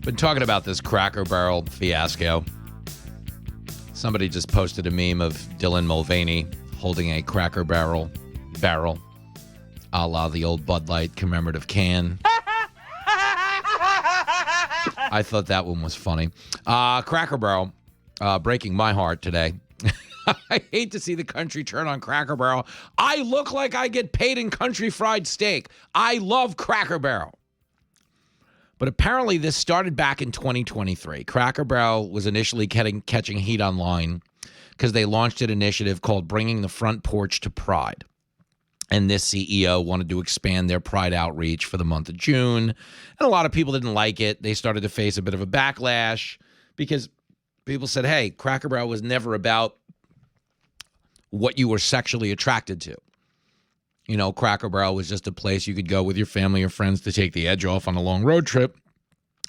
Been talking about this Cracker Barrel fiasco. Somebody just posted a meme of Dylan Mulvaney holding a Cracker Barrel a la the old Bud Light commemorative can. I thought that one was funny. Cracker Barrel, breaking my heart today. I hate to see the country turn on Cracker Barrel. I look like I get paid in country fried steak. I love Cracker Barrel. But apparently this started back in 2023. Cracker Barrel was initially catching heat online because they launched an initiative called Bringing the Front Porch to Pride. And this CEO wanted to expand their Pride outreach for the month of June. And a lot of people didn't like it. They started to face a bit of a backlash because people said, hey, Cracker Barrel was never about what you were sexually attracted to. You know, Cracker Barrel was just a place you could go with your family or friends to take the edge off on a long road trip,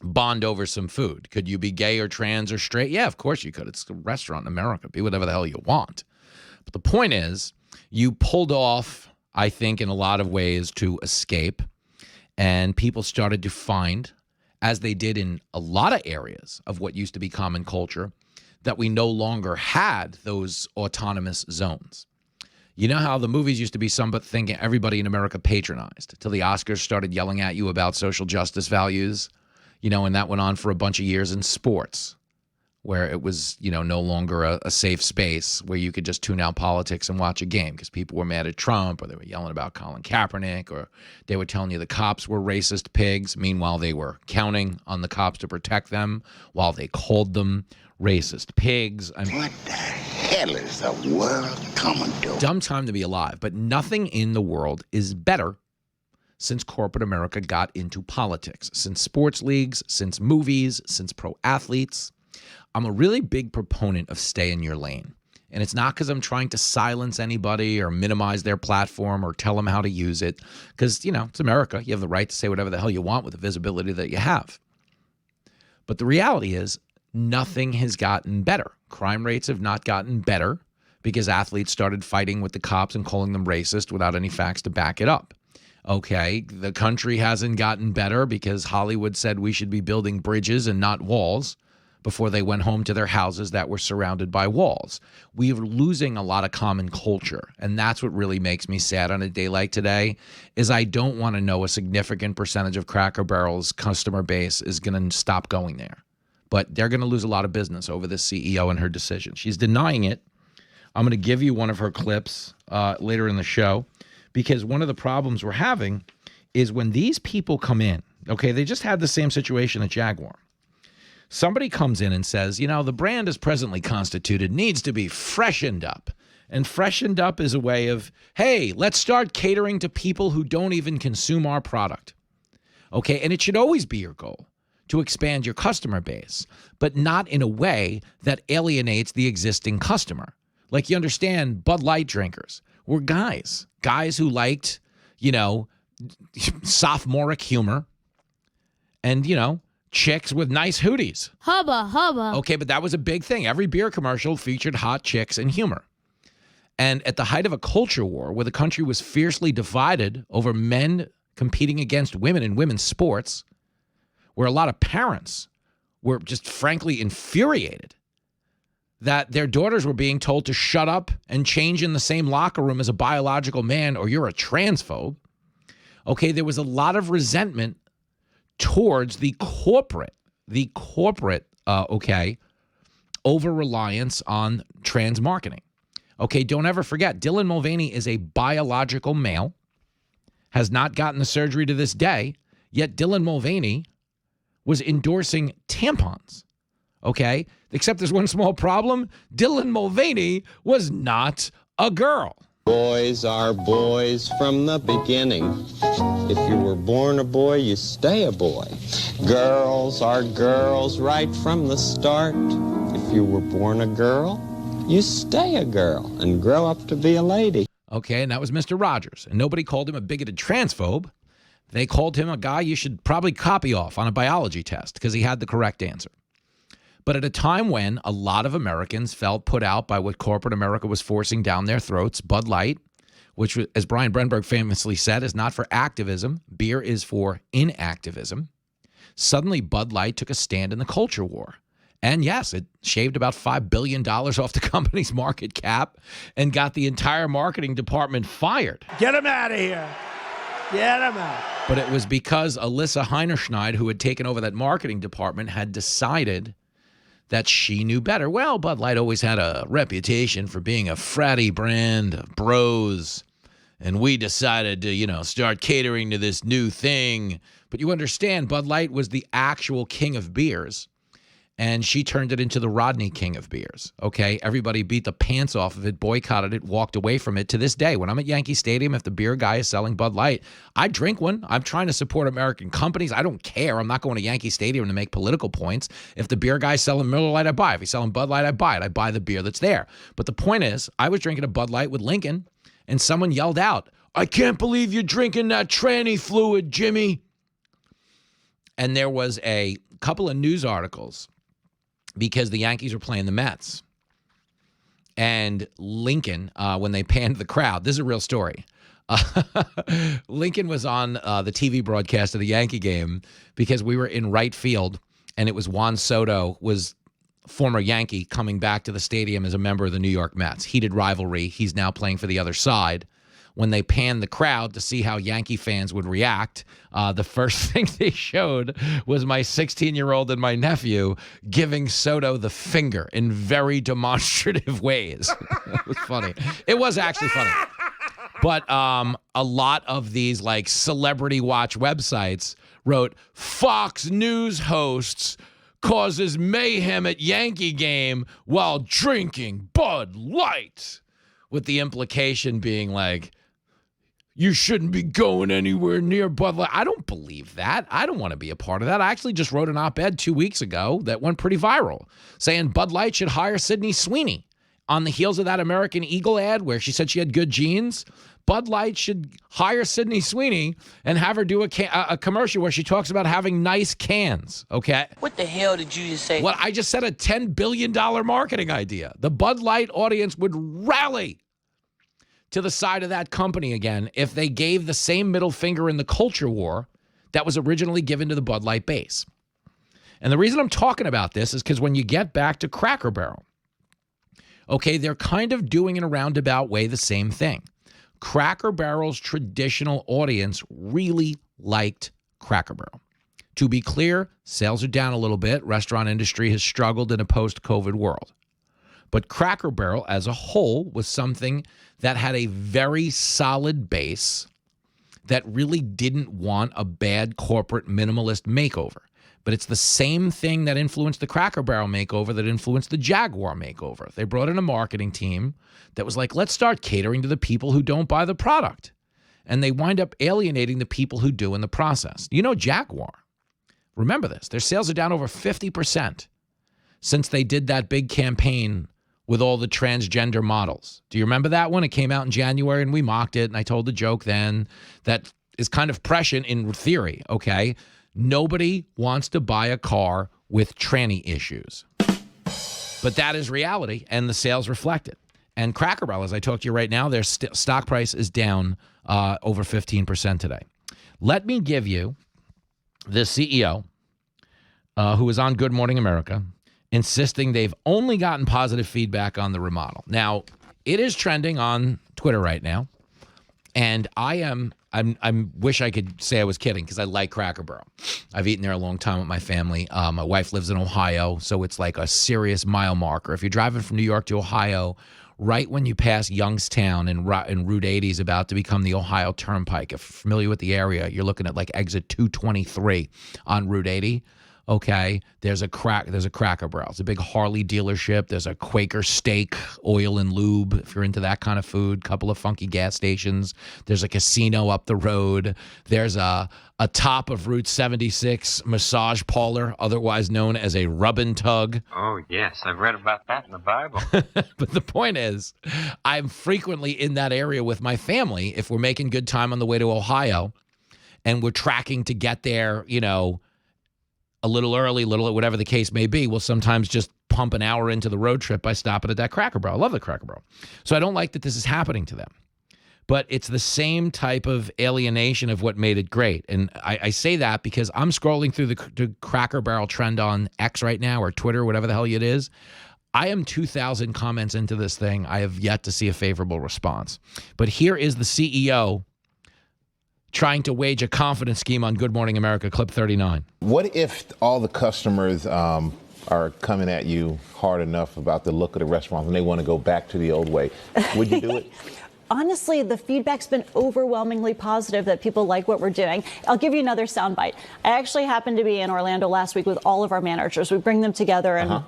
bond over some food. Could you be gay or trans or straight? Yeah, of course you could. It's a restaurant in America. Be whatever the hell you want. But the point is, you pulled off, I think, in a lot of ways to escape, and people started to find, as they did in a lot of areas of what used to be common culture, that we no longer had those autonomous zones. You know how the movies used to be thinking everybody in America patronized till the Oscars started yelling at you about social justice values, you know, and that went on for a bunch of years in sports where it was, you know, no longer a safe space where you could just tune out politics and watch a game because people were mad at Trump or they were yelling about Colin Kaepernick or they were telling you the cops were racist pigs. Meanwhile, they were counting on the cops to protect them while they called them racist pigs. What the hell is the world coming to? Dumb time to be alive, but nothing in the world is better since corporate America got into politics, since sports leagues, since movies, since pro athletes. I'm a really big proponent of stay in your lane. And it's not because I'm trying to silence anybody or minimize their platform or tell them how to use it. Because, you know, it's America. You have the right to say whatever the hell you want with the visibility that you have. But the reality is, nothing has gotten better. Crime rates have not gotten better because athletes started fighting with the cops and calling them racist without any facts to back it up. Okay, the country hasn't gotten better because Hollywood said we should be building bridges and not walls before they went home to their houses that were surrounded by walls. We're losing a lot of common culture, and that's what really makes me sad on a day like today, is I don't want to know a significant percentage of Cracker Barrel's customer base is going to stop going there. But they're going to lose a lot of business over this CEO and her decision. She's denying it. I'm going to give you one of her clips later in the show because one of the problems we're having is when these people come in, okay, they just had the same situation at Jaguar. Somebody comes in and says, you know, the brand as presently constituted needs to be freshened up. And freshened up is a way of, hey, let's start catering to people who don't even consume our product. Okay, and it should always be your goal to expand your customer base, but not in a way that alienates the existing customer. Like, you understand, Bud Light drinkers were guys who liked, you know, sophomoric humor and, you know, chicks with nice hooties. Hubba, hubba. Okay, but that was a big thing. Every beer commercial featured hot chicks and humor. And at the height of a culture war where the country was fiercely divided over men competing against women in women's sports, where a lot of parents were just frankly infuriated that their daughters were being told to shut up and change in the same locker room as a biological man or you're a transphobe. Okay, there was a lot of resentment towards the corporate, over-reliance on trans marketing. Okay, don't ever forget, Dylan Mulvaney is a biological male, has not gotten the surgery to this day, yet Dylan Mulvaney was endorsing tampons, okay? Except there's one small problem. Dylan Mulvaney was not a girl. Boys are boys from the beginning. If you were born a boy, you stay a boy. Girls are girls right from the start. If you were born a girl, you stay a girl and grow up to be a lady. Okay, and that was Mr. Rogers. And nobody called him a bigoted transphobe. They called him a guy you should probably copy off on a biology test because he had the correct answer. But at a time when a lot of Americans felt put out by what corporate America was forcing down their throats, Bud Light, which, as Brian Brenberg famously said, is not for activism. Beer is for inactivism. suddenly Bud Light took a stand in the culture war. And yes, it shaved about $5 billion off the company's market cap and got the entire marketing department fired. Get him out of here. Get him out. But it was because Alyssa Heinerschneid, who had taken over that marketing department, had decided that she knew better. Well, Bud Light always had a reputation for being a fratty brand of bros, and we decided to, start catering to this new thing. But you understand, Bud Light was the actual king of beers, and she turned it into the Rodney King of beers, okay? Everybody beat the pants off of it, boycotted it, walked away from it. To this day, when I'm at Yankee Stadium, if the beer guy is selling Bud Light, I drink one. I'm trying to support American companies. I don't care. I'm not going to Yankee Stadium to make political points. If the beer guy's selling Miller Lite, I buy. If he's selling Bud Light, I buy it. I buy the beer that's there. But the point is, I was drinking a Bud Light with Lincoln, and someone yelled out, "I can't believe you're drinking that tranny fluid, Jimmy." And there was a couple of news articles because the Yankees were playing the Mets. And Lincoln, when they panned the crowd, this is a real story. Lincoln was on the TV broadcast of the Yankee game because we were in right field, and it was Juan Soto, was former Yankee, coming back to the stadium as a member of the New York Mets. Heated rivalry. He's now playing for the other side. When they panned the crowd to see how Yankee fans would react, the first thing they showed was my 16-year-old and my nephew giving Soto the finger in very demonstrative ways. It was funny. It was actually funny. But a lot of these like celebrity watch websites wrote, "Fox News hosts causes mayhem at Yankee game while drinking Bud Light," with the implication being like, you shouldn't be going anywhere near Bud Light. I don't believe that. I don't want to be a part of that. I actually just wrote an op-ed 2 weeks ago that went pretty viral saying Bud Light should hire Sydney Sweeney on the heels of that American Eagle ad where she said she had good genes. Bud Light should hire Sydney Sweeney and have her do a commercial where she talks about having nice cans, okay? What the hell did you just say? What I just said, a $10 billion marketing idea. The Bud Light audience would rally to the side of that company again if they gave the same middle finger in the culture war that was originally given to the Bud Light base. And the reason I'm talking about this is because when you get back to Cracker Barrel, okay, they're kind of doing in a roundabout way the same thing. Cracker Barrel's traditional audience really liked Cracker Barrel. To be clear, sales are down a little bit. Restaurant industry has struggled in a post-COVID world. But Cracker Barrel as a whole was something that had a very solid base that really didn't want a bad corporate minimalist makeover. But it's the same thing that influenced the Cracker Barrel makeover that influenced the Jaguar makeover. They brought in a marketing team that was like, let's start catering to the people who don't buy the product. And they wind up alienating the people who do in the process. Jaguar, remember this, their sales are down over 50% since they did that big campaign with all the transgender models. Do you remember that one? It came out in January and we mocked it, and I told the joke then that is kind of prescient in theory, okay? Nobody wants to buy a car with tranny issues. But that is reality, and the sales reflect it. And Cracker Barrel, as I talk to you right now, their stock price is down over 15% today. Let me give you the CEO who was on Good Morning America, insisting they've only gotten positive feedback on the remodel. Now, it is trending on Twitter right now, and I wish I could say I was kidding because I like Cracker Barrel. I've eaten there a long time with my family. My wife lives in Ohio, so it's like a serious mile marker. If you're driving from New York to Ohio, right when you pass Youngstown and Route 80 is about to become the Ohio Turnpike, if you're familiar with the area, you're looking at like exit 223 on Route 80. Okay, there's a Cracker Barrel. It's a big Harley dealership. There's a Quaker Steak, oil and lube, if you're into that kind of food. Couple of funky gas stations. There's a casino up the road. There's a top of Route 76 massage parlor, otherwise known as a rub and tug. Oh, yes, I've read about that in the Bible. But the point is, I'm frequently in that area with my family if we're making good time on the way to Ohio and we're tracking to get there, a little early, whatever the case may be. We'll sometimes just pump an hour into the road trip by stopping at that Cracker Barrel. I love the Cracker Barrel. So I don't like that this is happening to them. But it's the same type of alienation of what made it great. And I say that because I'm scrolling through the Cracker Barrel trend on X right now, or Twitter, whatever the hell it is. I am 2,000 comments into this thing. I have yet to see a favorable response. But here is the CEO trying to wage a confidence scheme on Good Morning America, clip 39. What if all the customers are coming at you hard enough about the look of the restaurants and they want to go back to the old way? Would you do it? Honestly, the feedback's been overwhelmingly positive that people like what we're doing. I'll give you another soundbite. I actually happened to be in Orlando last week with all of our managers. We bring them together and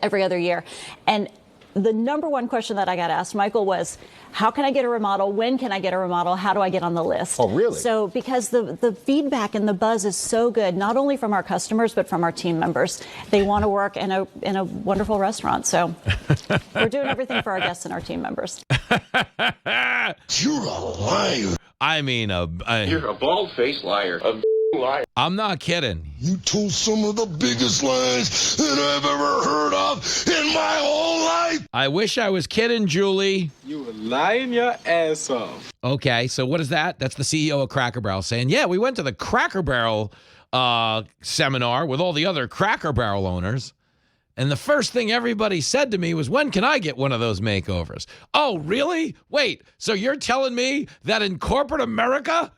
every other year. And the number one question that I got asked, Michael, was, how can I get a remodel? When can I get a remodel? How do I get on the list? Oh, really? So because the feedback and the buzz is so good, not only from our customers, but from our team members. They want to work in a wonderful restaurant. So we're doing everything for our guests and our team members. You're a liar. I mean, You're a bald-faced liar. Liar. I'm not kidding. You told some of the biggest lies that I've ever heard of in my whole life. I wish I was kidding, Julie. You were lying your ass off. Okay, so what is that? That's the CEO of Cracker Barrel saying, yeah, we went to the Cracker Barrel seminar with all the other Cracker Barrel owners. And the first thing everybody said to me was, when can I get one of those makeovers? Oh, really? Wait, so you're telling me that in corporate America,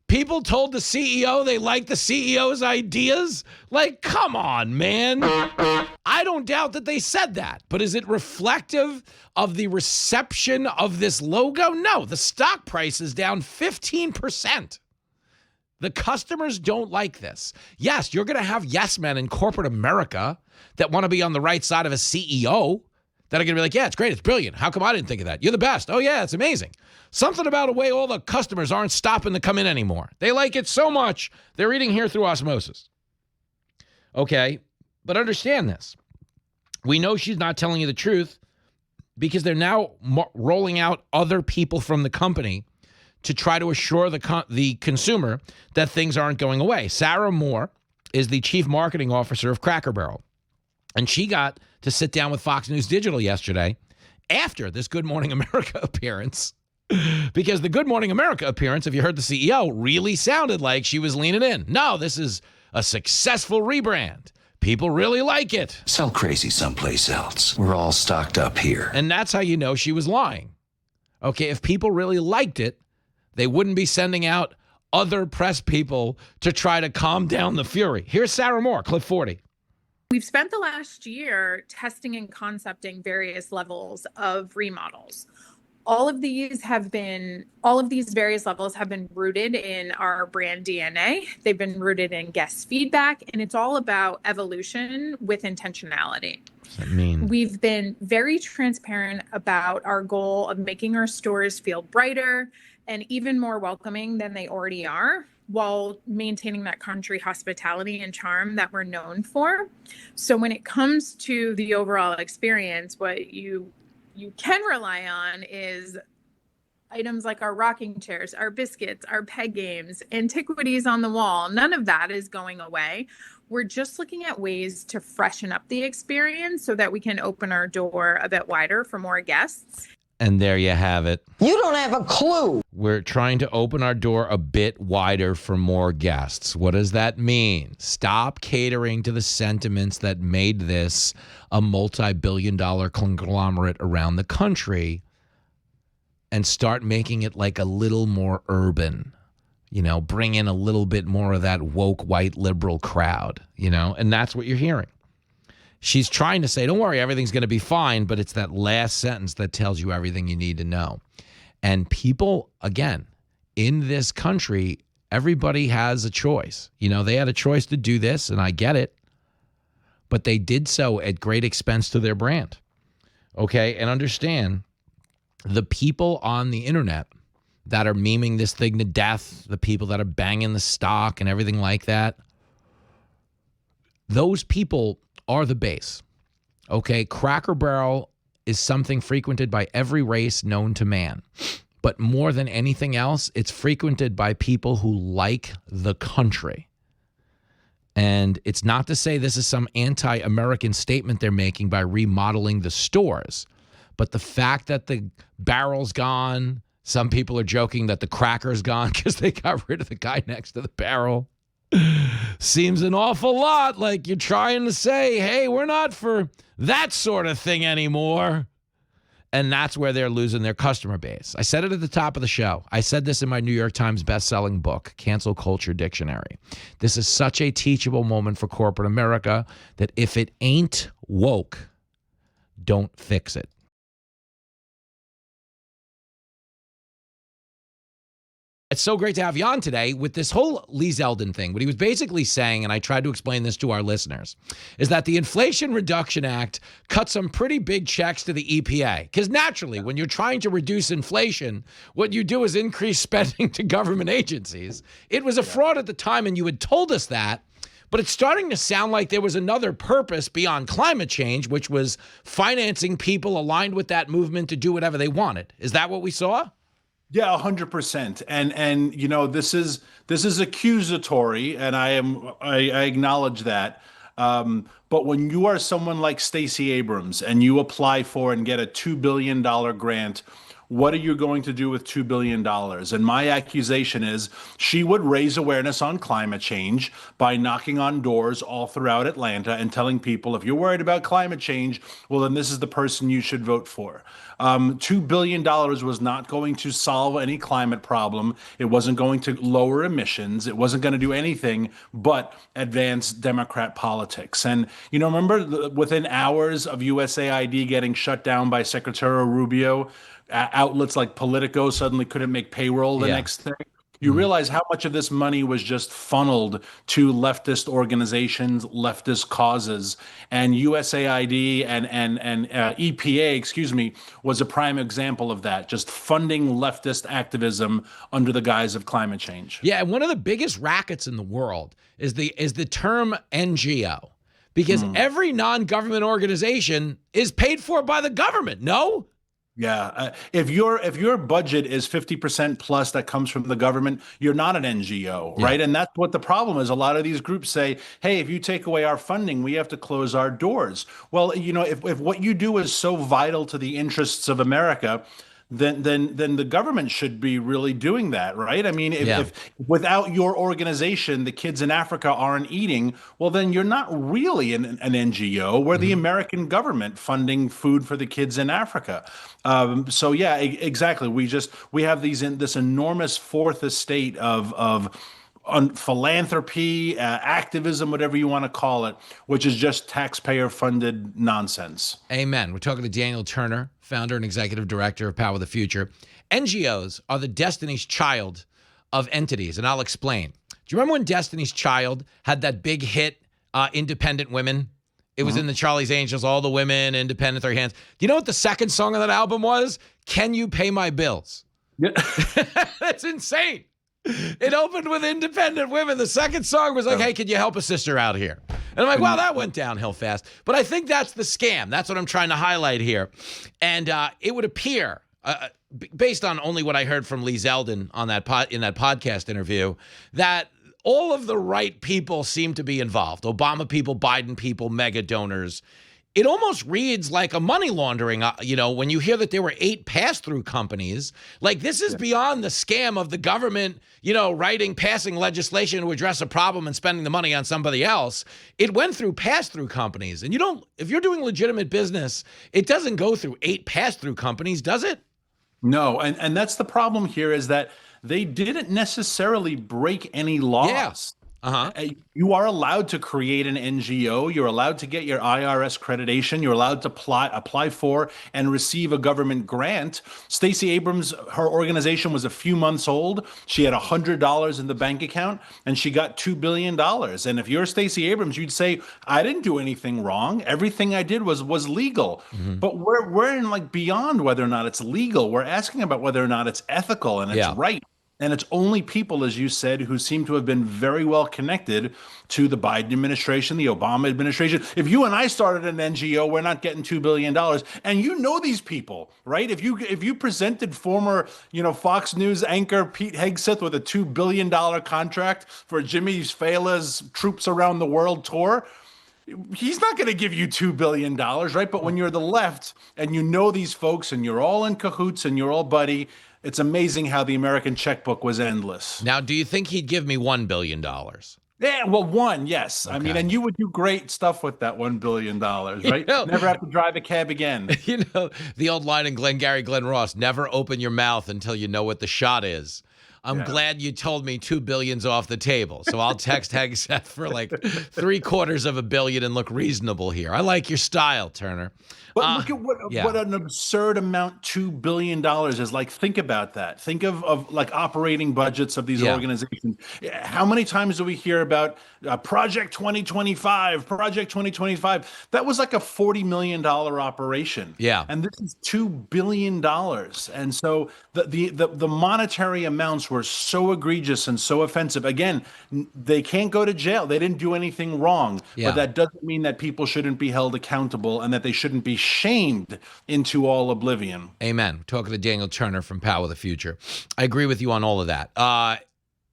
people told the CEO they liked the CEO's ideas? Like, come on, man. I don't doubt that they said that, but is it reflective of the reception of this logo? No, the stock price is down 15%. The customers don't like this. Yes, you're going to have yes men in corporate America that want to be on the right side of a CEO that are going to be like, yeah, it's great, it's brilliant. How come I didn't think of that? You're the best. Oh, yeah, it's amazing. Something about a way all the customers aren't stopping to come in anymore. They like it so much, they're eating here through osmosis. Okay, but understand this. We know she's not telling you the truth because they're now rolling out other people from the company to try to assure the consumer that things aren't going away. Sarah Moore is the chief marketing officer of Cracker Barrel, and she got to sit down with Fox News Digital yesterday after this Good Morning America appearance, because the Good Morning America appearance, if you heard the CEO, really sounded like she was leaning in. No, this is a successful rebrand. People really like it. Sell crazy someplace else. We're all stocked up here. And that's how you know she was lying. Okay, if people really liked it, they wouldn't be sending out other press people to try to calm down the fury. Here's Sarah Moore, clip 40. We've spent the last year testing and concepting various levels of remodels. All of these various levels have been rooted in our brand DNA. They've been rooted in guest feedback, and it's all about evolution with intentionality. What does that mean? We've been very transparent about our goal of making our stores feel brighter and even more welcoming than they already are, while maintaining that country hospitality and charm that we're known for. So when it comes to the overall experience, what you can rely on is items like our rocking chairs, our biscuits, our peg games, antiquities on the wall. None of that is going away. We're just looking at ways to freshen up the experience so that we can open our door a bit wider for more guests. And there you have it. You don't have a clue. We're trying to open our door a bit wider for more guests. What does that mean? Stop catering to the sentiments that made this a multi-billion-dollar conglomerate around the country and start making it like a little more urban. You know, bring in a little bit more of that woke white liberal crowd, you know, and that's what you're hearing. She's trying to say, don't worry, everything's going to be fine, but it's that last sentence that tells you everything you need to know. And people, again, in this country, everybody has a choice. You know, they had a choice to do this, and I get it, but they did so at great expense to their brand. Okay, and understand, the people on the internet that are memeing this thing to death, the people that are banging the stock and everything like that, those people are the base. Okay, Cracker Barrel is something frequented by every race known to man. But more than anything else, it's frequented by people who like the country. And it's not to say this is some anti-American statement they're making by remodeling the stores, But the fact that the barrel's gone, some people are joking that the cracker's gone because they got rid of the guy next to the barrel. Seems an awful lot like you're trying to say, hey, we're not for that sort of thing anymore. And that's where they're losing their customer base. I said it at the top of the show. I said this in my New York Times best-selling book, Cancel Culture Dictionary. This is such a teachable moment for corporate America that if it ain't woke, don't fix it. It's so great to have you on today with this whole Lee Zeldin thing. What he was basically saying, and I tried to explain this to our listeners, is that the Inflation Reduction Act cut some pretty big checks to the EPA. Because naturally, when you're trying to reduce inflation, what you do is increase spending to government agencies. It was a fraud at the time, and you had told us that. But it's starting to sound like there was another purpose beyond climate change, which was financing people aligned with that movement to do whatever they wanted. Is that what we saw? Yeah, 100%. And you know, this is accusatory, and I acknowledge that. But when you are someone like Stacey Abrams and you apply for and get a $2 billion grant, what are you going to do with $2 billion? And my accusation is she would raise awareness on climate change by knocking on doors all throughout Atlanta and telling people, if you're worried about climate change, well, then this is the person you should vote for. $2 billion was not going to solve any climate problem. It wasn't going to lower emissions. It wasn't going to do anything but advance Democrat politics. And, you know, remember within hours of USAID getting shut down by Secretary Rubio, outlets like Politico suddenly couldn't make payroll the next day. You realize how much of this money was just funneled to leftist organizations, leftist causes, and USAID and EPA, was a prime example of that, just funding leftist activism under the guise of climate change. Yeah, and one of the biggest rackets in the world is the term NGO, because every non-government organization is paid for by the government, no? Yeah, if your budget is 50% plus that comes from the government, you're not an NGO, right? And that's what the problem is. A lot of these groups say, hey, if you take away our funding, we have to close our doors. Well, you know, if what you do is so vital to the interests of America, then the government should be really doing that, right? I mean, if without your organization, the kids in Africa aren't eating, well, then you're not really an NGO. We're the American government funding food for the kids in Africa. So yeah, exactly. We have this enormous fourth estate of philanthropy, activism, whatever you want to call it, which is just taxpayer-funded nonsense. Amen. We're talking to Daniel Turner, founder and executive director of Power of the Future. NGOs are the Destiny's Child of entities, and I'll explain. Do you remember when Destiny's Child had that big hit, Independent Women? It was in the Charlie's Angels, all the women, independent, their hands. Do you know what the second song on that album was? Can You Pay My Bills? Yeah. That's insane. It opened with Independent Women. The second song was like, hey, could you help a sister out here? And I'm like, wow, that went downhill fast. But I think that's the scam. That's what I'm trying to highlight here. And it would appear, based on only what I heard from Lee Zeldin on in that podcast interview, that all of the right people seem to be involved. Obama people, Biden people, mega donors. It almost reads like a money laundering, when you hear that there were 8 pass-through companies. Like, this is beyond the scam of the government, passing legislation to address a problem and spending the money on somebody else. It went through pass-through companies. And if you're doing legitimate business, it doesn't go through 8 pass-through companies, does it? No, and that's the problem here, is that they didn't necessarily break any laws. Yeah. You are allowed to create an NGO. You're allowed to get your IRS accreditation. You're allowed to apply for and receive a government grant. Stacey Abrams, her organization was a few months old. She had $100 in the bank account, and she got $2 billion. And if you're Stacey Abrams, you'd say, I didn't do anything wrong. Everything I did was legal. But we're in beyond whether or not it's legal. We're asking about whether or not it's ethical and it's right. And it's only people, as you said, who seem to have been very well connected to the Biden administration, the Obama administration. If you and I started an NGO, we're not getting $2 billion. And you know these people, right? If you presented former, Fox News anchor Pete Hegseth with a $2 billion contract for Jimmy Fallon's Troops Around the World tour, He's not going to give you $2 billion, right? But when you're the left and you know these folks and you're all in cahoots and you're all buddy, it's amazing how the American checkbook was endless. Now, do you think he'd give me $1 billion? Yeah, well, one, yes. Okay. I mean, and you would do great stuff with that $1 billion, right? Never have to drive a cab again. You know, the old line in Glengarry Glen Ross, never open your mouth until you know what the shot is. I'm glad you told me $2 billion's off the table. So I'll text Hegseth for like $750 million and look reasonable here. I like your style, Turner. But look at what an absurd amount $2 billion is. Like, think about that. Think of like operating budgets of these organizations. How many times do we hear about Project 2025, Project 2025? That was like a $40 million operation. Yeah. And this is $2 billion. And so the monetary amounts were so egregious and so offensive. Again, they can't go to jail. They didn't do anything wrong. Yeah. But that doesn't mean that people shouldn't be held accountable and that they shouldn't be shamed into all oblivion. Amen. Talking to Daniel Turner from Power of the Future. I agree with you on all of that.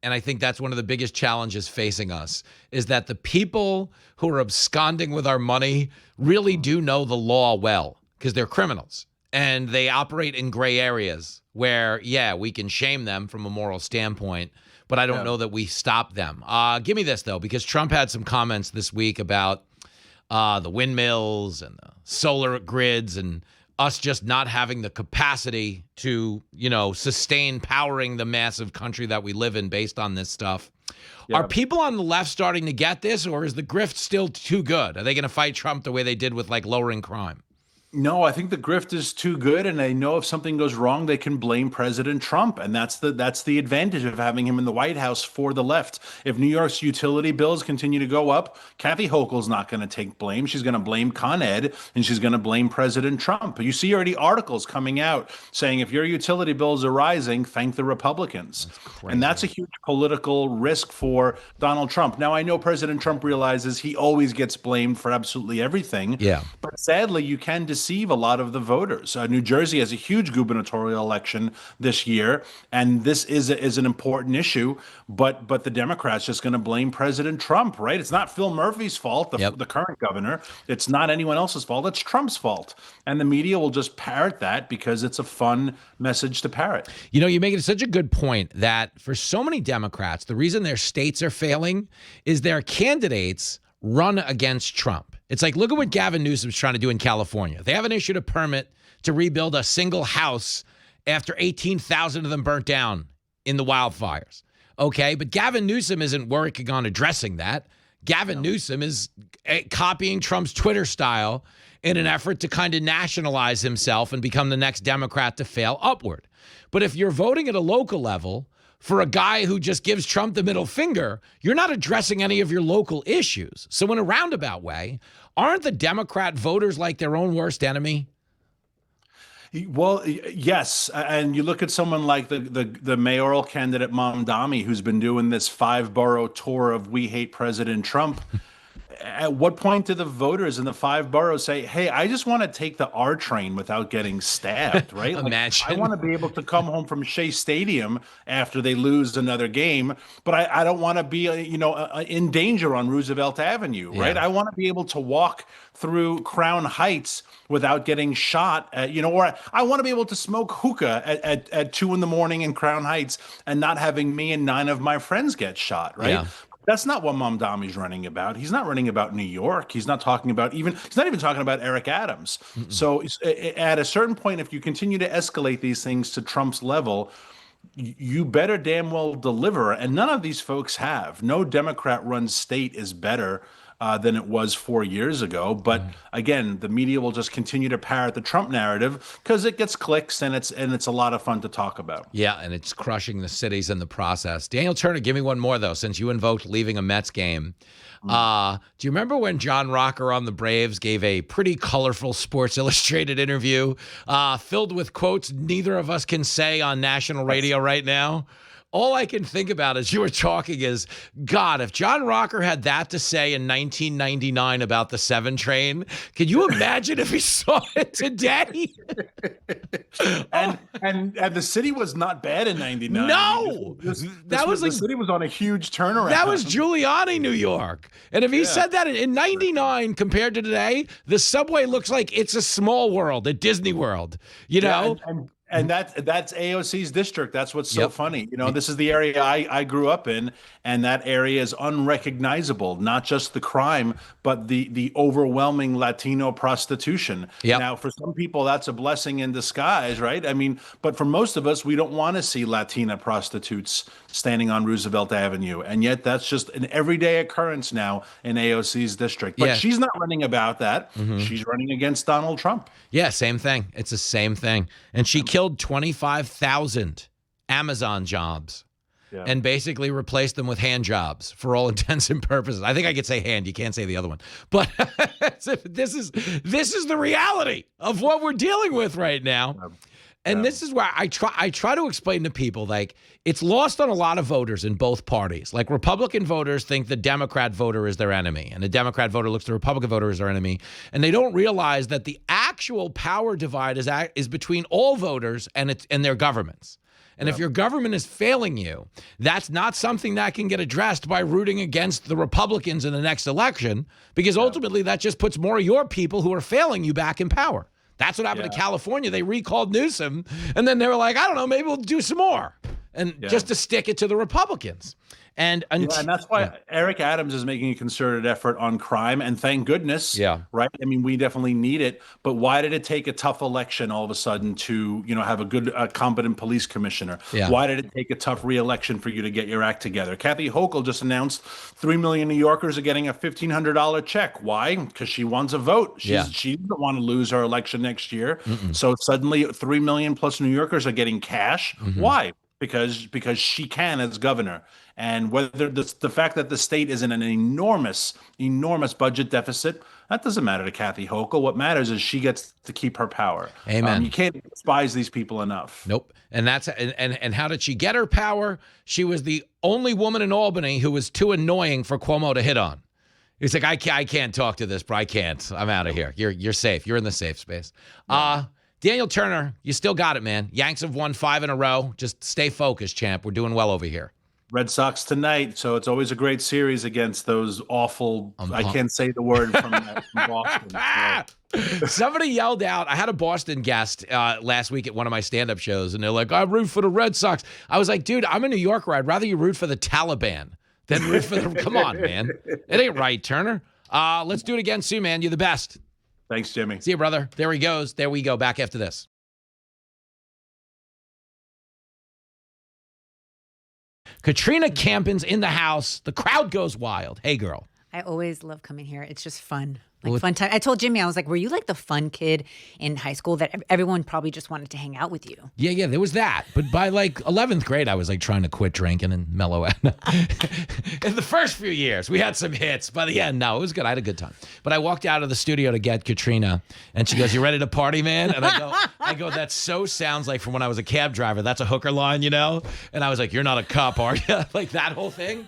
And I think that's one of the biggest challenges facing us is that the people who are absconding with our money really do know the law well because they're criminals and they operate in gray areas where, we can shame them from a moral standpoint, but I don't know that we stop them. Give me this, though, because Trump had some comments this week about the windmills and the solar grids and us just not having the capacity to, sustain powering the massive country that we live in based on this stuff. Are people on the left starting to get this, or is the grift still too good? Are they going to fight Trump the way they did with, like, lowering crime? No, I think the grift is too good, and they know if something goes wrong, they can blame President Trump, and that's the advantage of having him in the White House for the left. If New York's utility bills continue to go up, Kathy Hochul's not going to take blame. She's going to blame Con Ed, and she's going to blame President Trump. You see already articles coming out saying if your utility bills are rising, thank the Republicans. And that's a huge political risk for Donald Trump. Now, I know President Trump realizes he always gets blamed for absolutely everything. Yeah. But sadly, you can deceive a lot of the voters. New Jersey has a huge gubernatorial election this year, and this is an important issue. But the Democrats just going to blame President Trump, right? It's not Phil Murphy's fault, the current governor. It's not anyone else's fault. It's Trump's fault, and the media will just parrot that because it's a fun message to parrot. You're making such a good point that for so many Democrats, the reason their states are failing is their candidates run against Trump. It's like, look at what Gavin Newsom's trying to do in California. They haven't issued a permit to rebuild a single house after 18,000 of them burnt down in the wildfires. Okay, but Gavin Newsom isn't working on addressing that. Gavin Newsom is copying Trump's Twitter style in an effort to kind of nationalize himself and become the next Democrat to fail upward. But if you're voting at a local level for a guy who just gives Trump the middle finger, you're not addressing any of your local issues. So in a roundabout way, aren't the Democrat voters like their own worst enemy? Well, yes. And you look at someone like the mayoral candidate, Mamdani, who's been doing this 5-borough tour of We Hate President Trump. At what point do the voters in the 5 boroughs say, hey, I just want to take the R train without getting stabbed, right? Imagine. I want to be able to come home from Shea Stadium after they lose another game, but I don't want to be, in danger on Roosevelt Avenue, right? I want to be able to walk through Crown Heights without getting shot, or I want to be able to smoke hookah at 2 a.m. in Crown Heights and not having me and 9 of my friends get shot, right? Yeah. That's not what Mamdani's running about. He's not running about New York. He's not talking about he's not even talking about Eric Adams. Mm-mm. So at a certain point, if you continue to escalate these things to Trump's level, you better damn well deliver. And none of these folks have. No Democrat-run state is better than it was 4 years ago. But again, the media will just continue to parrot the Trump narrative because it gets clicks and it's a lot of fun to talk about. Yeah, and it's crushing the cities in the process. Daniel Turner, give me one more, though, since you invoked leaving a Mets game. Do you remember when John Rocker on the Braves gave a pretty colorful Sports Illustrated interview filled with quotes neither of us can say on national radio right now? all I can think about as you were talking is, God, if John Rocker had that to say in 1999 about the 7 train, can you imagine if he saw it today? And the city was not bad in '99. No, the city was on a huge turnaround. That was Giuliani, New York. And if he said that in '99 compared to today, the subway looks like it's a small world at Disney World. You know. And that's AOC's district. That's what's so funny. You know, this is the area I grew up in, and that area is unrecognizable. Not just the crime, but the overwhelming Latino prostitution. Now, for some people, that's a blessing in disguise, right? I mean, but for most of us, we don't want to see Latina prostitutes standing on Roosevelt Avenue, and yet that's just an everyday occurrence now in AOC's district. But she's not running about that. She's running against Donald Trump. Yeah, same thing. It's the same thing. And she killed 25,000 Amazon jobs and basically replaced them with hand jobs for all intents and purposes. I think I could say hand. You can't say the other one. But this is the reality of what we're dealing with right now. And this is where I try to explain to people, like, it's lost on a lot of voters in both parties. Like, Republican voters think the Democrat voter is their enemy, and the Democrat voter looks at the Republican voter as their enemy, and they don't realize that the actual power divide is between all voters and their governments. And if your government is failing you, that's not something that can get addressed by rooting against the Republicans in the next election, because ultimately that just puts more of your people who are failing you back in power. That's what happened to California. They recalled Newsom, and then they were like, I don't know, maybe we'll do some more. And just to stick it to the Republicans. And that's why Eric Adams is making a concerted effort on crime, and thank goodness. Right. I mean, we definitely need it. But why did it take a tough election all of a sudden to, have a good, competent police commissioner? Why did it take a tough re-election for you to get your act together? Kathy Hochul just announced 3 million New Yorkers are getting a $1,500 check. Why? Because she wants a vote. She doesn't want to lose her election next year. So suddenly 3 million plus New Yorkers are getting cash. Why? Because she can as governor. And whether the fact that the state is in an enormous budget deficit, that doesn't matter to Kathy Hochul. What matters is she gets to keep her power. Amen. You can't despise these people enough. Nope. And that's and how did she get her power? She was the only woman in Albany who was too annoying for Cuomo to hit on. He's like, I can't talk to this, bro. I can't. I'm out of here. You're safe. You're in the safe space. Daniel Turner, you still got it, man. Yanks have won 5 in a row. Just stay focused, champ. We're doing well over here. Red Sox tonight, so it's always a great series against those awful, I can't say the word from Boston. Somebody yelled out, I had a Boston guest last week at one of my stand-up shows, and they're like, I root for the Red Sox. I was like, dude, I'm a New Yorker. I'd rather you root for the Taliban than root for the... Come on, man. It ain't right, Turner. Let's do it again soon, man. You're the best. Thanks, Jimmy. See you, brother. There he goes. There we go. Back after this. Katrina Campins in the house. The crowd goes wild. Hey, girl. I always love coming here. It's just fun. Fun time. I told Jimmy, I was like, were you like the fun kid in high school that everyone probably just wanted to hang out with you? Yeah, there was that. But by like 11th grade, I was like trying to quit drinking and mellow out. In the first few years, we had some hits. By the end, no, it was good. I had a good time. But I walked out of the studio to get Katrina, and she goes, you ready to party, man? And I go, that so sounds like from when I was a cab driver. That's a hooker line, And I was like, you're not a cop, are you? Like that whole thing.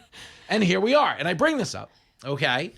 And here we are. And I bring this up, okay?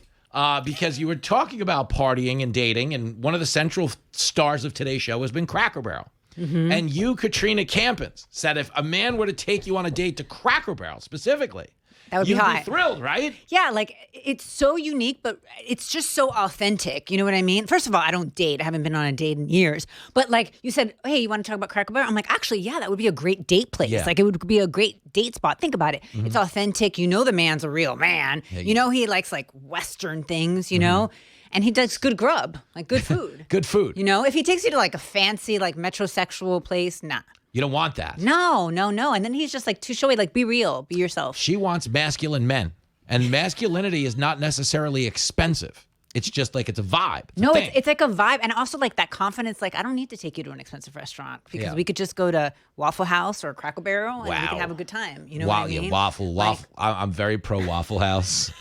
Because you were talking about partying and dating, and one of the central stars of today's show has been Cracker Barrel. And you, Katrina Campins, said if a man were to take you on a date to Cracker Barrel specifically, that would be hot. You'd be thrilled, right? Yeah, like it's so unique, but it's just so authentic. You know what I mean? First of all, I don't date. I haven't been on a date in years. But like you said, hey, you want to talk about Cracker Barrel? I'm like, actually, yeah, that would be a great date place. Yeah. Like it would be a great date spot. Think about it. It's authentic. The man's a real man. Yeah, he likes like Western things, know? And he does good grub, like good food. Good food. If he takes you to like a fancy, like metrosexual place, nah. You don't want that. No. And then he's just like too showy, like be real, be yourself. She wants masculine men. And masculinity is not necessarily expensive. It's just like it's a vibe. It's like a vibe. And also like that confidence, like I don't need to take you to an expensive restaurant because we could just go to Waffle House or Cracker Barrel and we can have a good time. You know what I mean? Waffle. I'm very pro Waffle House.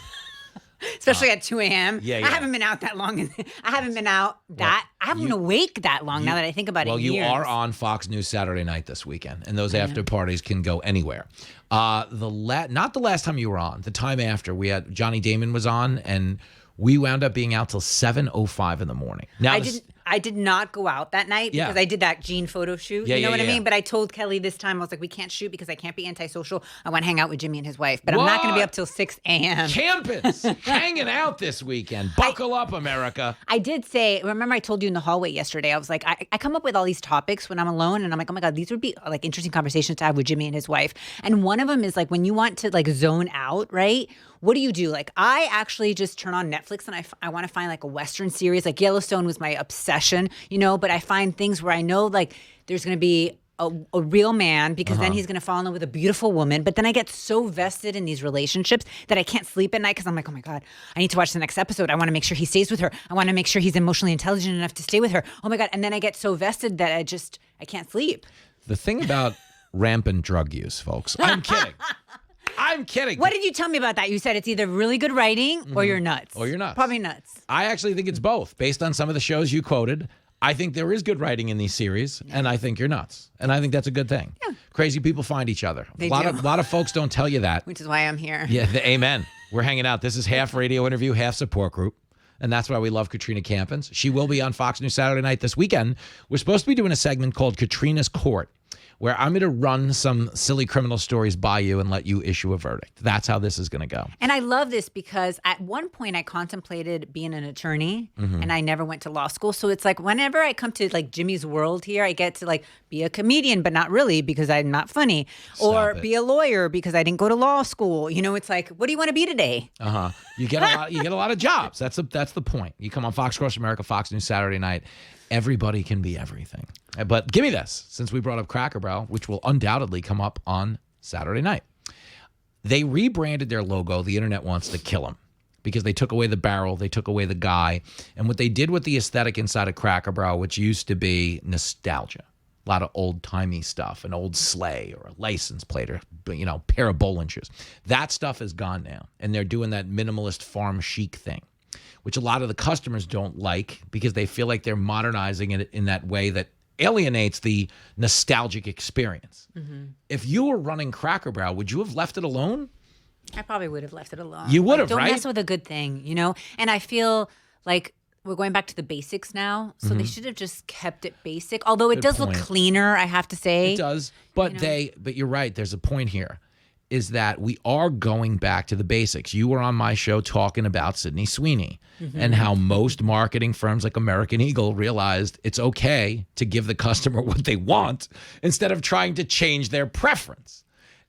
Especially at 2 a.m. Yeah, I yeah. haven't been out that long. I haven't been out I haven't been awake that long now that I think about it. Well, you years. are on Fox News Saturday night this weekend, and those after parties can go anywhere. Not the last time you were on, the time after, we had Johnny Damon was on, and we wound up being out till 7:05 in the morning. Now I did not go out that night because I did that Gene photo shoot. Yeah, you know what I yeah. mean? But I told Kelly this time, I was like, we can't shoot because I can't be antisocial. I want to hang out with Jimmy and his wife, but I'm not going to be up till 6 a.m. Campins, hanging out this weekend. Buckle up, America. I did say, remember I told you in the hallway yesterday, I was like, I come up with all these topics when I'm alone, and I'm like, oh my God, these would be like interesting conversations to have with Jimmy and his wife. And one of them is like, when you want to like zone out, right? What do? Like, I actually just turn on Netflix and I want to find like a Western series. Like Yellowstone was my obsession, but I find things where I know like there's going to be a real man because then he's going to fall in love with a beautiful woman. But then I get so vested in these relationships that I can't sleep at night because I'm like, oh my God, I need to watch the next episode. I want to make sure he stays with her. I want to make sure he's emotionally intelligent enough to stay with her. Oh my God. And then I get so vested that I can't sleep. The thing about rampant drug use, folks, I'm kidding. I'm kidding. What did you tell me about that? You said it's either really good writing or you're nuts. Or you're nuts. Probably nuts. I actually think it's both. Based on some of the shows you quoted, I think there is good writing in these series, and I think you're nuts. And I think that's a good thing. Yeah. Crazy people find each other. They a lot of folks don't tell you that. Which is why I'm here. Yeah, amen. We're hanging out. This is half radio interview, half support group. And that's why we love Katrina Campins. She will be on Fox News Saturday night this weekend. We're supposed to be doing a segment called Katrina's Court, where I'm going to run some silly criminal stories by you and let you issue a verdict. That's how this is going to go. And I love this because at one point I contemplated being an attorney and I never went to law school. So it's like whenever I come to like Jimmy's world here, I get to like be a comedian, but not really because I'm not funny. Or be a lawyer because I didn't go to law school. It's like, what do you want to be today? You get a lot of jobs. That's the point. You come on Fox Across America, Fox News Saturday night. Everybody can be everything. But give me this, since we brought up Cracker Barrel, which will undoubtedly come up on Saturday night. They rebranded their logo. The internet wants to kill them because they took away the barrel, they took away the guy. And what they did with the aesthetic inside of Cracker Barrel, which used to be nostalgia, a lot of old-timey stuff, an old sleigh or a license plate or, pair of bowling shoes. That stuff is gone now. And they're doing that minimalist farm chic thing, which a lot of the customers don't like because they feel like they're modernizing it in that way that alienates the nostalgic experience. If you were running Cracker Barrel, would you have left it alone? I probably would have left it alone. You would have, don't right? Don't mess with a good thing, And I feel like we're going back to the basics now, so they should have just kept it basic. Although it does look cleaner, I have to say. It does, but but you're right. There's a point here. Is that we are going back to the basics. You were on my show talking about Sydney Sweeney and how most marketing firms like American Eagle realized it's okay to give the customer what they want instead of trying to change their preference.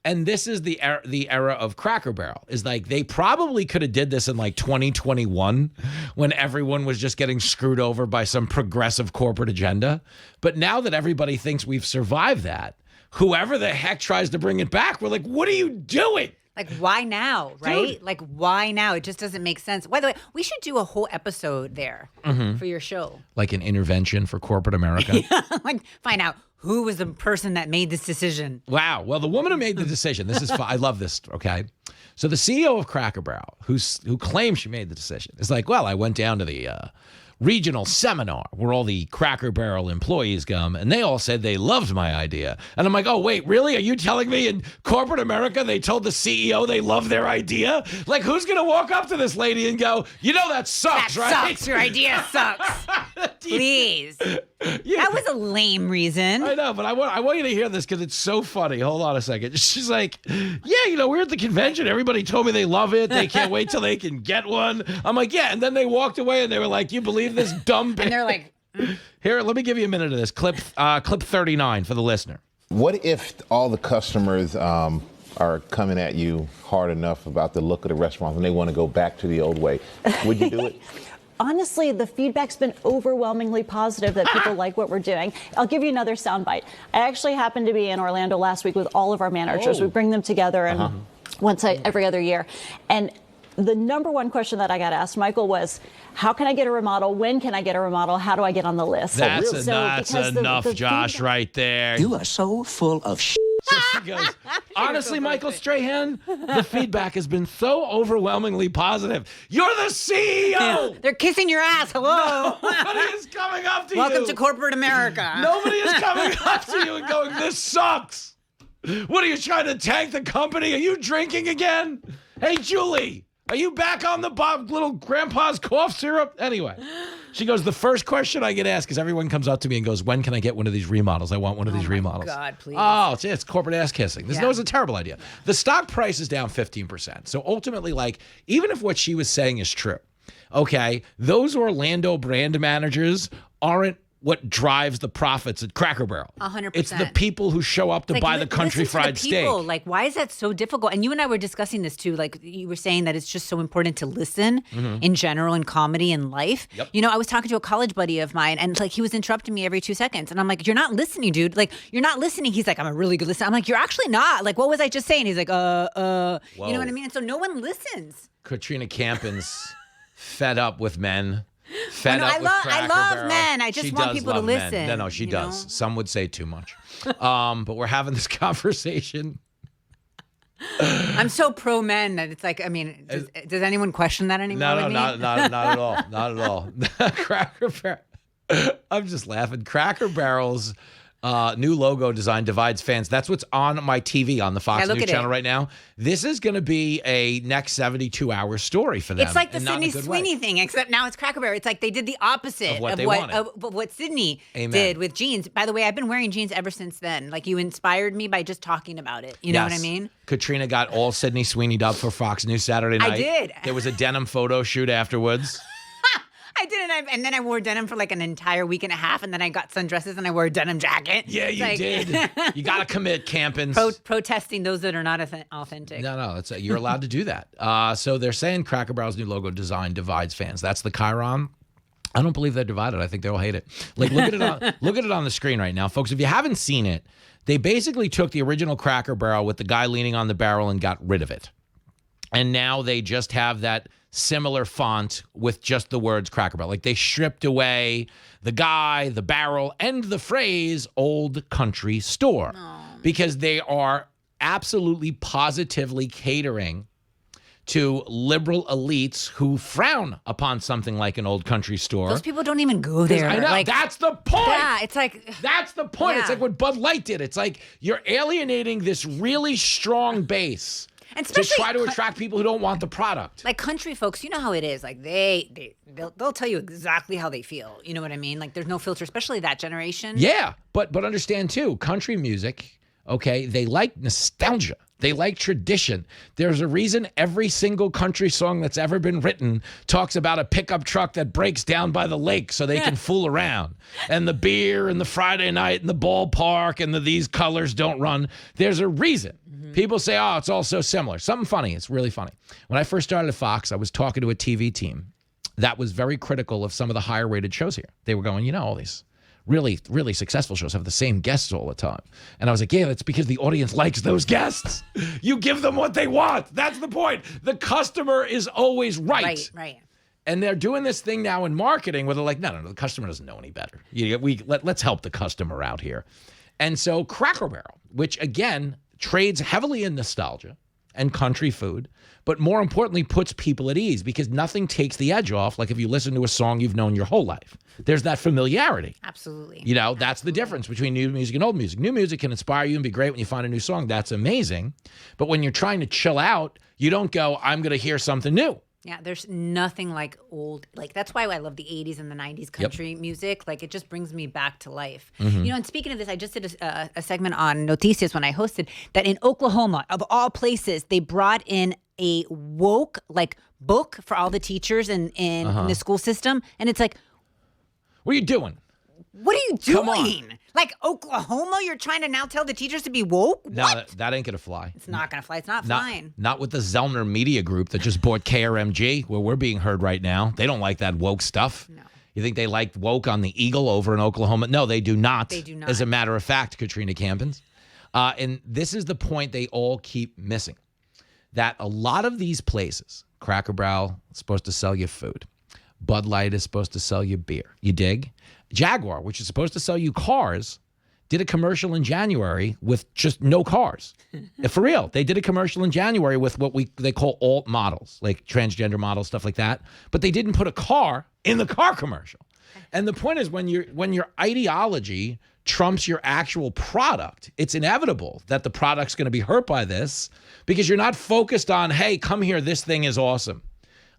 And this is the era of Cracker Barrel. Is like they probably could have did this in like 2021 when everyone was just getting screwed over by some progressive corporate agenda. But now that everybody thinks we've survived that, whoever the heck tries to bring it back, we're like, what are you doing? Like, why now, right? Dude. Like, why now? It just doesn't make sense. By the way, we should do a whole episode there for your show. Like an intervention for corporate America? Like, find out who was the person that made this decision. Wow. Well, the woman who made the decision, this is I love this, okay? So the CEO of Cracker Barrel, who claims she made the decision, is like, well, I went down to the regional seminar where all the Cracker Barrel employees come, and they all said they loved my idea. And I'm like, oh, wait, really? Are you telling me in corporate America they told the CEO they loved their idea? Like, who's going to walk up to this lady and go, that sucks, right? That sucks. Your idea sucks. Please. That was a lame reason. I know, but I want you to hear this because it's so funny. Hold on a second. She's like, yeah, we're at the convention. Everybody told me they love it. They can't wait till they can get one. I'm like, yeah. And then they walked away and they were like, you believe this dumb bitch? And they're like, Here, let me give you a minute of this. Clip 39 for the listener. What if all the customers are coming at you hard enough about the look of the restaurants and they want to go back to the old way? Would you do it? Honestly, the feedback's been overwhelmingly positive that people like what we're doing. I'll give you another soundbite. I actually happened to be in Orlando last week with all of our managers. We bring them together and every other year. And the number one question that I got asked, Michael, was, how can I get a remodel? When can I get a remodel? How do I get on the list? That's enough, Josh, right there. You are so full of shit. So she goes, honestly, Michael Strahan, the feedback has been so overwhelmingly positive. You're the CEO. They're kissing your ass. Hello. Nobody is coming up to you. Welcome to corporate America. Nobody is coming up to you and going, this sucks. What are you trying to tank the company? Are you drinking again? Hey, Julie, are you back on the little grandpa's cough syrup? Anyway, she goes, the first question I get asked is everyone comes up to me and goes, when can I get one of these remodels? I want one of these remodels. Oh, God, please. Oh, it's corporate ass kissing. This is a terrible idea. The stock price is down 15%. So ultimately, like, even if what she was saying is true, okay, those Orlando brand managers aren't what drives the profits at Cracker Barrel. 100%. It's the people who show up to buy the country fried steak. Like, why is that so difficult? And you and I were discussing this too. Like, you were saying that it's just so important to listen in general in comedy and life. Yep. You know, I was talking to a college buddy of mine, and like he was interrupting me every 2 seconds, and I'm like, "You're not listening, dude. Like, you're not listening." He's like, "I'm a really good listener." I'm like, "You're actually not. Like, what was I just saying?" He's like, You know what I mean? And so no one listens. Katrina Campins, fed up with men. Fed up with Cracker I love Barrel. men. I just want people to listen. No, she does. Some would say too much. But we're having this conversation. I'm so pro men that it's like, I mean, does anyone question that anymore? No, not at all. Not at all. Cracker Barrel. I'm just laughing. Cracker Barrel's new logo design divides fans. That's what's on my TV on the Fox News channel right now. This is going to be a next 72-hour story for them. It's like the Sydney Sweeney thing, except now it's Cracker Barrel. It's like they did the opposite of what Sydney did with jeans. By the way, I've been wearing jeans ever since then. Like, you inspired me by just talking about it. You know what I mean? Katrina got all Sydney Sweeney'd up for Fox News Saturday night. I did. There was a denim photo shoot afterwards. I did, and then I wore denim for like an entire week and a half, and then I got sundresses and I wore a denim jacket. Yeah, you did. You got to commit, Campins. Protesting those that are not authentic. No, you're allowed to do that. So they're saying Cracker Barrel's new logo design divides fans. That's the Chiron. I don't believe they're divided. I think they all hate it. Like, look at it on the screen right now, folks. If you haven't seen it, they basically took the original Cracker Barrel with the guy leaning on the barrel and got rid of it. And now they just have that similar font with just the words Cracker Barrel. Like, they stripped away the guy, the barrel, and the phrase old country store because they are absolutely positively catering to liberal elites who frown upon something like an old country store. Those people don't even go there. I know, like, that's the point. Yeah, it's like... That's the point. Yeah. It's like what Bud Light did. It's like you're alienating this really strong base and to try to attract people who don't want the product. Like, country folks, you know how it is. Like, they'll tell you exactly how they feel. You know what I mean? Like, there's no filter, especially that generation. Yeah, but understand too, country music, okay, they like nostalgia. They like tradition. There's a reason every single country song that's ever been written talks about a pickup truck that breaks down by the lake so they can fool around. And the beer and the Friday night and the ballpark and these colors don't run. There's a reason. People say, oh, it's all so similar. Something funny. It's really funny. When I first started at Fox, I was talking to a TV team that was very critical of some of the higher rated shows here. They were going, all these really, really successful shows have the same guests all the time. And I was like, yeah, that's because the audience likes those guests. You give them what they want. That's the point. The customer is always right. Right. And they're doing this thing now in marketing where they're like, no, the customer doesn't know any better. Let's help the customer out here. And so Cracker Barrel, which again trades heavily in nostalgia and country food, but more importantly, puts people at ease because nothing takes the edge off like if you listen to a song you've known your whole life. There's that familiarity. Absolutely. That's the difference between new music and old music. New music can inspire you and be great when you find a new song. That's amazing. But when you're trying to chill out, you don't go, I'm going to hear something new. Yeah, there's nothing like old. Like, that's why I love the 80s and the 90s country music. Like, it just brings me back to life. And speaking of this, I just did a segment on Noticias when I hosted that in Oklahoma, of all places, they brought in a woke, like, book for all the teachers in the school system. And it's like, what are you doing? What are you doing? Like, Oklahoma, you're trying to now tell the teachers to be woke? No, that ain't going to fly. It's not going to fly. It's not flying. Not with the Zellner Media Group that just bought KRMG, where we're being heard right now. They don't like that woke stuff. No. You think they like woke on the Eagle over in Oklahoma? No, they do not. They do not. As a matter of fact, Katrina Campins. And this is the point they all keep missing. That a lot of these places, Cracker Barrel is supposed to sell you food. Bud Light is supposed to sell you beer. You dig? Jaguar, which is supposed to sell you cars, did a commercial in January with just no cars. For real. They did a commercial in January with what they call alt models, like transgender models, stuff like that. But they didn't put a car in the car commercial. And the point is when your ideology trumps your actual product, it's inevitable that the product's going to be hurt by this because you're not focused on, hey, come here, this thing is awesome.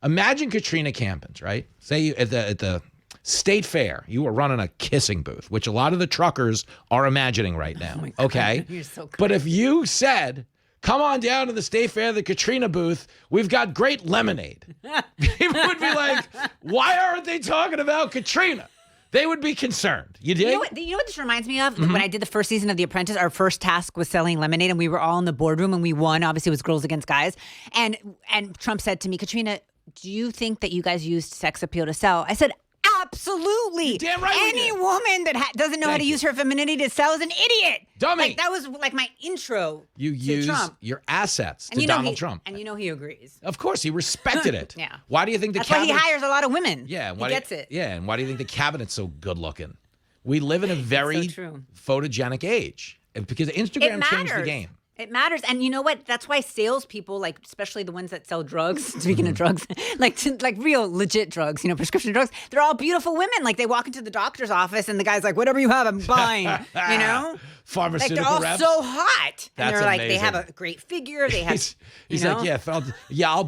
Imagine Katrina Campins, right? Say you at the State Fair, you were running a kissing booth, which a lot of the truckers are imagining right now. Oh okay? You're so crazy. But if you said, come on down to the State Fair, the Katrina booth, we've got great lemonade. People would be like, why aren't they talking about Katrina? They would be concerned. You dig? You know what this reminds me of? When I did the first season of The Apprentice, our first task was selling lemonade, and we were all in the boardroom, and we won. Obviously, it was girls against guys. And Trump said to me, Katrina, do you think that you guys used sex appeal to sell? I said, absolutely. You're damn right. Any woman that doesn't know how to use her femininity to sell is an idiot. Dummy. Like, that was like my intro. You use Trump. your assets to Donald Trump. And you know he agrees. Of course, he respected it. Yeah. Why do you think the That's why cabinet? he hires a lot of women. Yeah. He gets it. Yeah, and why do you think the cabinet's so good looking? We live in a very photogenic age because Instagram changed the game. It matters. And you know what? That's why salespeople, like especially the ones that sell drugs, speaking of drugs, like real legit drugs, prescription drugs, they're all beautiful women. Like they walk into the doctor's office and the guy's like, whatever you have, I'm buying, Pharmaceutical like they're all reps. so hot. That's and they're like, amazing. they have a great figure. They have, he's like,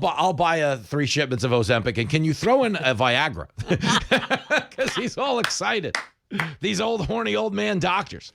I'll buy 3 shipments of Ozempic. And can you throw in a Viagra? Because he's all excited. These horny old man doctors.